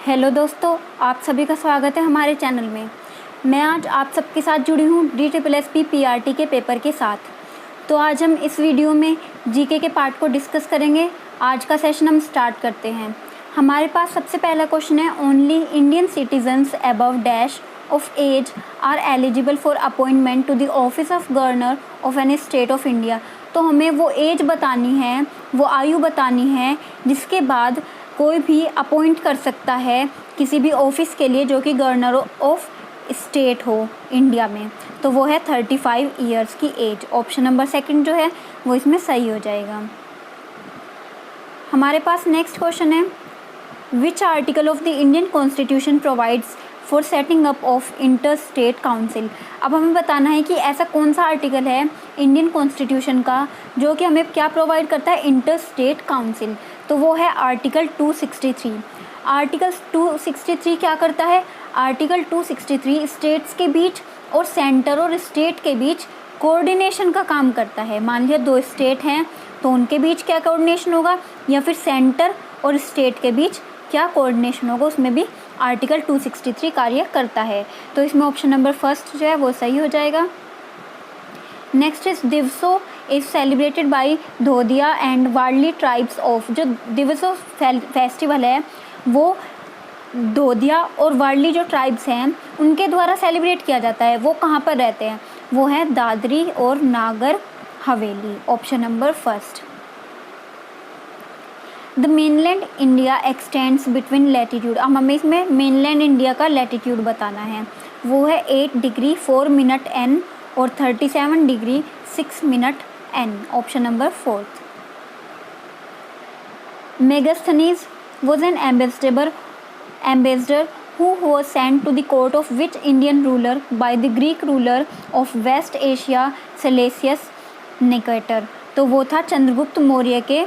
Hello दोस्तों, आप सभी का स्वागत है हमारे चैनल में। मैं आज आप सबके साथ जुड़ी हूँ DSSP PRT के पेपर के साथ। तो आज हम इस वीडियो में जीके के पार्ट को डिस्कस करेंगे। आज का सेशन हम स्टार्ट करते हैं। हमारे पास सबसे पहला क्वेश्चन है, only Indian citizens above dash of age are eligible for appointment to the office of governor of any state of India. तो हमें वो एज बतानी है, वो आयु बतानी है जिसके बाद कोई भी अपॉइंट कर सकता है किसी भी ऑफिस के लिए जो कि गवर्नर ऑफ स्टेट हो इंडिया में। तो वो है 35 ईयर्स की एज। ऑप्शन नंबर सेकंड जो है वो इसमें सही हो जाएगा। हमारे पास नेक्स्ट क्वेश्चन है, which article of the Indian constitution provides for setting up of inter state council. अब हमें बताना है कि ऐसा कौन सा आर्टिकल है इंडियन कॉन्स्टिट्यूशन का जो कि हमें क्या प्रोवाइड करता है, इंटर स्टेट काउंसिल। तो वो है आर्टिकल 263। आर्टिकल 263 क्या करता है? आर्टिकल 263 स्टेट्स के बीच और सेंटर और स्टेट के बीच कोऑर्डिनेशन का काम करता है। मान लिया दो स्टेट हैं तो उनके बीच क्या कोऑर्डिनेशन होगा, या फिर सेंटर और स्टेट के बीच क्या कोऑर्डिनेशन होगा, उसमें भी आर्टिकल 263 कार्य करता है। तो इसमें ऑप्शन नंबर फर्स्ट जो है वो सही हो जाएगा। Next is Divaso is celebrated by Dhodia and Warli tribes of. जो दिवसो फेस्टिवल है वो धोदिया और वार्ली जो ट्राइब्स हैं उनके द्वारा सेलिब्रेट किया जाता है। वो कहाँ पर रहते हैं? वो है दादरी और Nagar Haveli. Option number first. The mainland India extends between latitude. अब हमें इसमें मेनलैंड इंडिया का लैटिट्यूड बताना है। वो है 8 डिग्री 4 मिनट एन और 37 degree 6 minute N. Option number fourth. Megasthenes was an ambassador who was sent to the court of which Indian ruler by the Greek ruler of West Asia Seleucus Nicator। तो वो था चंद्रगुप्त मौर्य के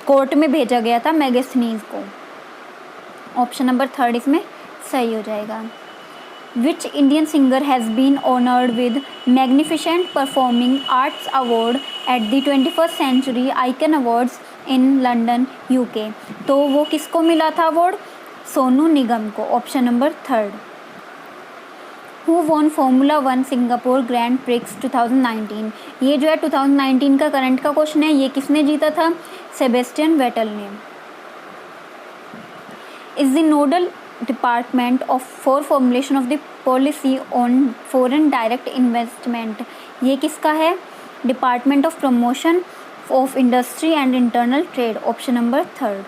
court में भेजा गया था मेगास्थनीज को। ऑप्शन नंबर थर्ड इसमें सही हो जाएगा। Which Indian singer has been honored with Magnificent Performing Arts Award at the 21st Century Icon Awards in London, UK। तो वो किसको मिला था अवार्ड? सोनू निगम को। Option number third. Who won Formula 1 Singapore Grand Prix 2019। ये जो है 2019 का करंट का क्वेश्चन है। ये किसने जीता था? सेबेस्टियन वेटल ने। Is the nodal department for formulation of the policy on foreign direct investment. ये किसका है? Department of promotion of industry and internal trade. Option number third.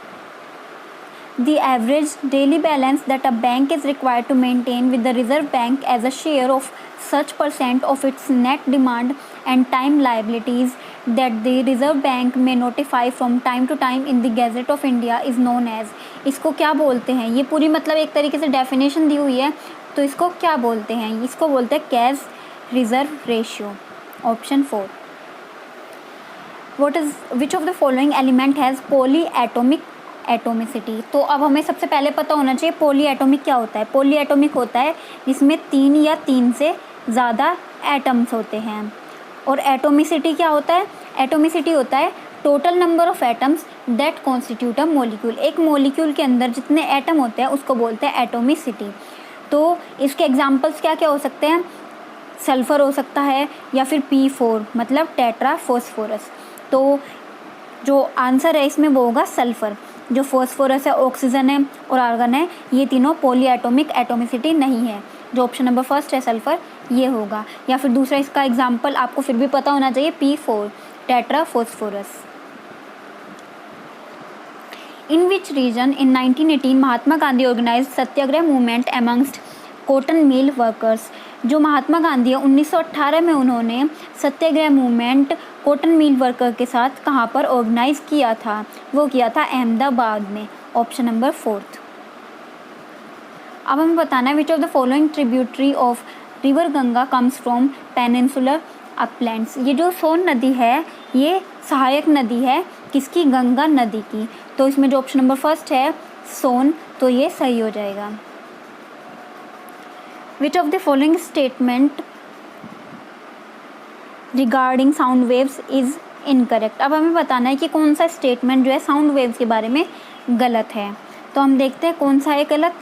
The average daily balance that a bank is required to maintain with the Reserve Bank as a share of such percent of its net demand and time liabilities that the Reserve Bank may notify from time to time in the Gazette of India is known as। इसको क्या बोलते हैं? ये पूरी मतलब एक तरीके से डेफिनेशन दी हुई है, तो इसको क्या बोलते हैं? इसको बोलते हैं cash reserve ratio. Option four. What is which of the following element has polyatomic atomicity. तो अब हमें सबसे पहले पता होना चाहिए पॉली एटोमिक क्या होता है। पॉली एटोमिक होता है जिसमें 3 या 3 से ज़्यादा एटम्स होते हैं। और एटोमिसिटी क्या होता है? एटोमिसिटी होता है total number of atoms that constitute a molecule. एक मॉलिक्यूल के अंदर जितने एटम होते हैं उसको बोलते हैं एटोमिसिटी। तो इसके एग्जांपल्स क्या क्या हो सकते हैं? सल्फ़र हो सकता है या फिर P4 मतलब टेट्रा फॉस्फोरस। तो जो आंसर है इसमें वो होगा सल्फ़र। जो फॉस्फोरस है, ऑक्सीजन है और आर्गन है, ये तीनों पॉली एटोमिक एटोमिसिटी नहीं है। जो ऑप्शन नंबर फर्स्ट है सल्फ़र, ये होगा। या फिर दूसरा इसका एग्जांपल आपको फिर भी पता होना चाहिए, P4 tetra phosphorus. In which region in 1918 Mahatma Gandhi organise satyagraha movement amongst cotton mill workers. जो महात्मा गांधी है 1918 में उन्होंने satyagraha movement cotton mill worker के साथ कहाँ पर ऑर्गेनाइज किया था? वो किया था अहमदाबाद में। Option number fourth. अब हमें बताना है विच of the following tributary of river Ganga comes from peninsular Uplands. ये जो सोन नदी है ये सहायक नदी है किसकी? गंगा नदी की। तो इसमें जो ऑप्शन नंबर फर्स्ट है सोन, तो ये सही हो जाएगा। विच of the following statement regarding sound waves is incorrect. अब हमें बताना है कि कौन सा स्टेटमेंट जो है साउंड वेव्स के बारे में गलत है। तो हम देखते हैं कौन सा है गलत।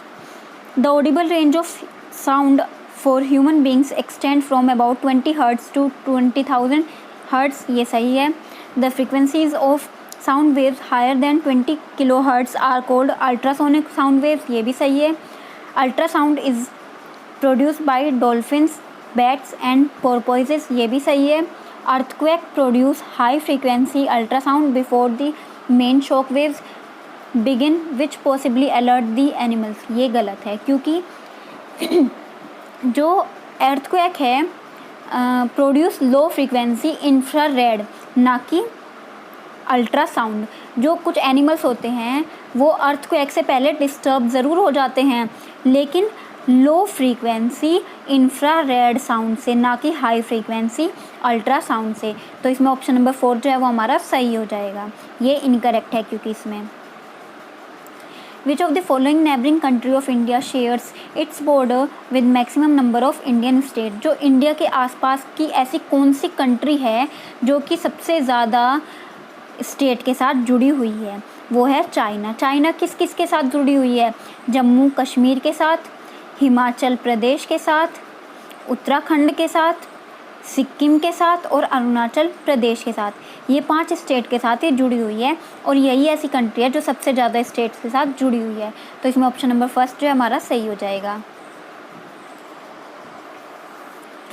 The audible range of sound for human beings extend from about 20 hertz to 20,000 hertz, ये सही है। The frequencies of sound waves higher than 20 kilo hertz are called ultrasonic sound waves, ये भी सही है। Ultrasound is produce by dolphins, bats and porpoises, ये भी सही है। Earthquake produce high frequency ultrasound before the main shock waves begin which possibly alert the animals, ये गलत है क्योंकि जो अर्थक्वेक है प्रोड्यूस लो फ्रीक्वेंसी इंफ्रारेड, ना कि अल्ट्रासाउंड। जो कुछ एनिमल्स होते हैं वो अर्थक्वेक से पहले डिस्टर्ब ज़रूर हो जाते हैं, लेकिन लो फ्रीक्वेंसी इंफ्रारेड साउंड से, ना कि हाई फ्रीक्वेंसी अल्ट्रासाउंड से। तो इसमें ऑप्शन नंबर 4 जो है वो हमारा सही हो जाएगा, ये इनकरेक्ट है क्योंकि इसमें विच of the following neighbouring country of India shares its border with maximum number of Indian state. जो इंडिया के आसपास की ऐसी कौन सी कंट्री है जो कि सबसे ज़्यादा स्टेट के साथ जुड़ी हुई है, वो है चाइना। चाइना किस किस के साथ जुड़ी हुई है? जम्मू कश्मीर के साथ, हिमाचल प्रदेश के साथ, उत्तराखंड के साथ, सिक्किम के साथ और अरुणाचल प्रदेश के साथ। ये 5 स्टेट के साथ ये जुड़ी हुई है और यही ऐसी कंट्री है जो सबसे ज़्यादा स्टेट्स के साथ जुड़ी हुई है। तो इसमें ऑप्शन नंबर 1 जो है हमारा सही हो जाएगा।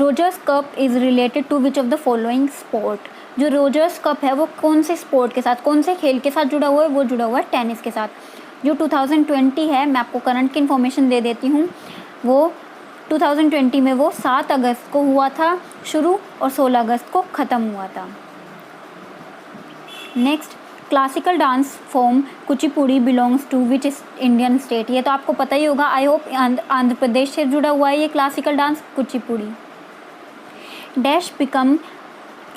Rogers Cup is related to which of the following sport. जो रोजर्स कप है वो कौन से स्पोर्ट के साथ, कौन से खेल के साथ जुड़ा हुआ है? वो जुड़ा हुआ है टेनिस के साथ। जो 2020 है, मैं आपको करंट की इन्फॉर्मेशन दे देती हूँ, वो 2020 में वो 7 अगस्त को हुआ था शुरू और 16 अगस्त को ख़त्म हुआ था। Next, classical dance form Kuchipudi belongs to which Indian state. ये तो आपको पता ही होगा, आई होप आंध्र प्रदेश से जुड़ा हुआ है ये classical dance Kuchipudi. Dash become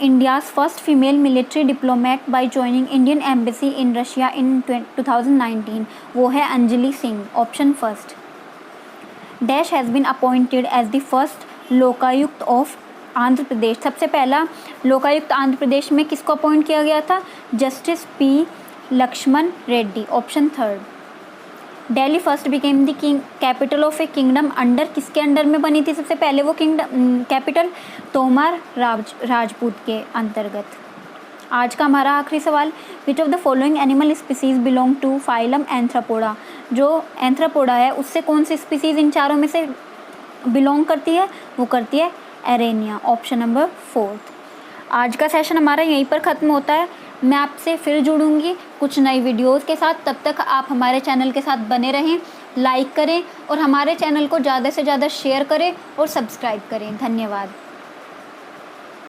India's first female military diplomate by joining Indian embassy in Russia in 2019। वो है Anjali Singh, option 1। Dash has been appointed as the first Lokayukta of Andhra Pradesh. सबसे पहला लोकायुक्त आंध्र प्रदेश में किसको अपॉइंट किया गया था? Justice P Lakshman Reddy, option 3। Delhi first became the capital of a kingdom under, किसके अंडर में बनी थी सबसे पहले वो किंगडम कैपिटल? तोमर राजपूत के अंतर्गत। आज का हमारा आखिरी सवाल, which of the following animal species belong to phylum anthropoda. जो एंथ्रोपोडा है उससे कौन सी स्पीसीज इन चारों में से बिलोंग करती है? वो करती है एरेनिया, ऑप्शन नंबर 4। आज का सेशन हमारा यहीं पर ख़त्म होता है। मैं आपसे फिर जुड़ूंगी कुछ नई वीडियोस के साथ। तब तक आप हमारे चैनल के साथ बने रहें, लाइक करें और हमारे चैनल को ज़्यादा से ज़्यादा शेयर करें और सब्सक्राइब करें। धन्यवाद।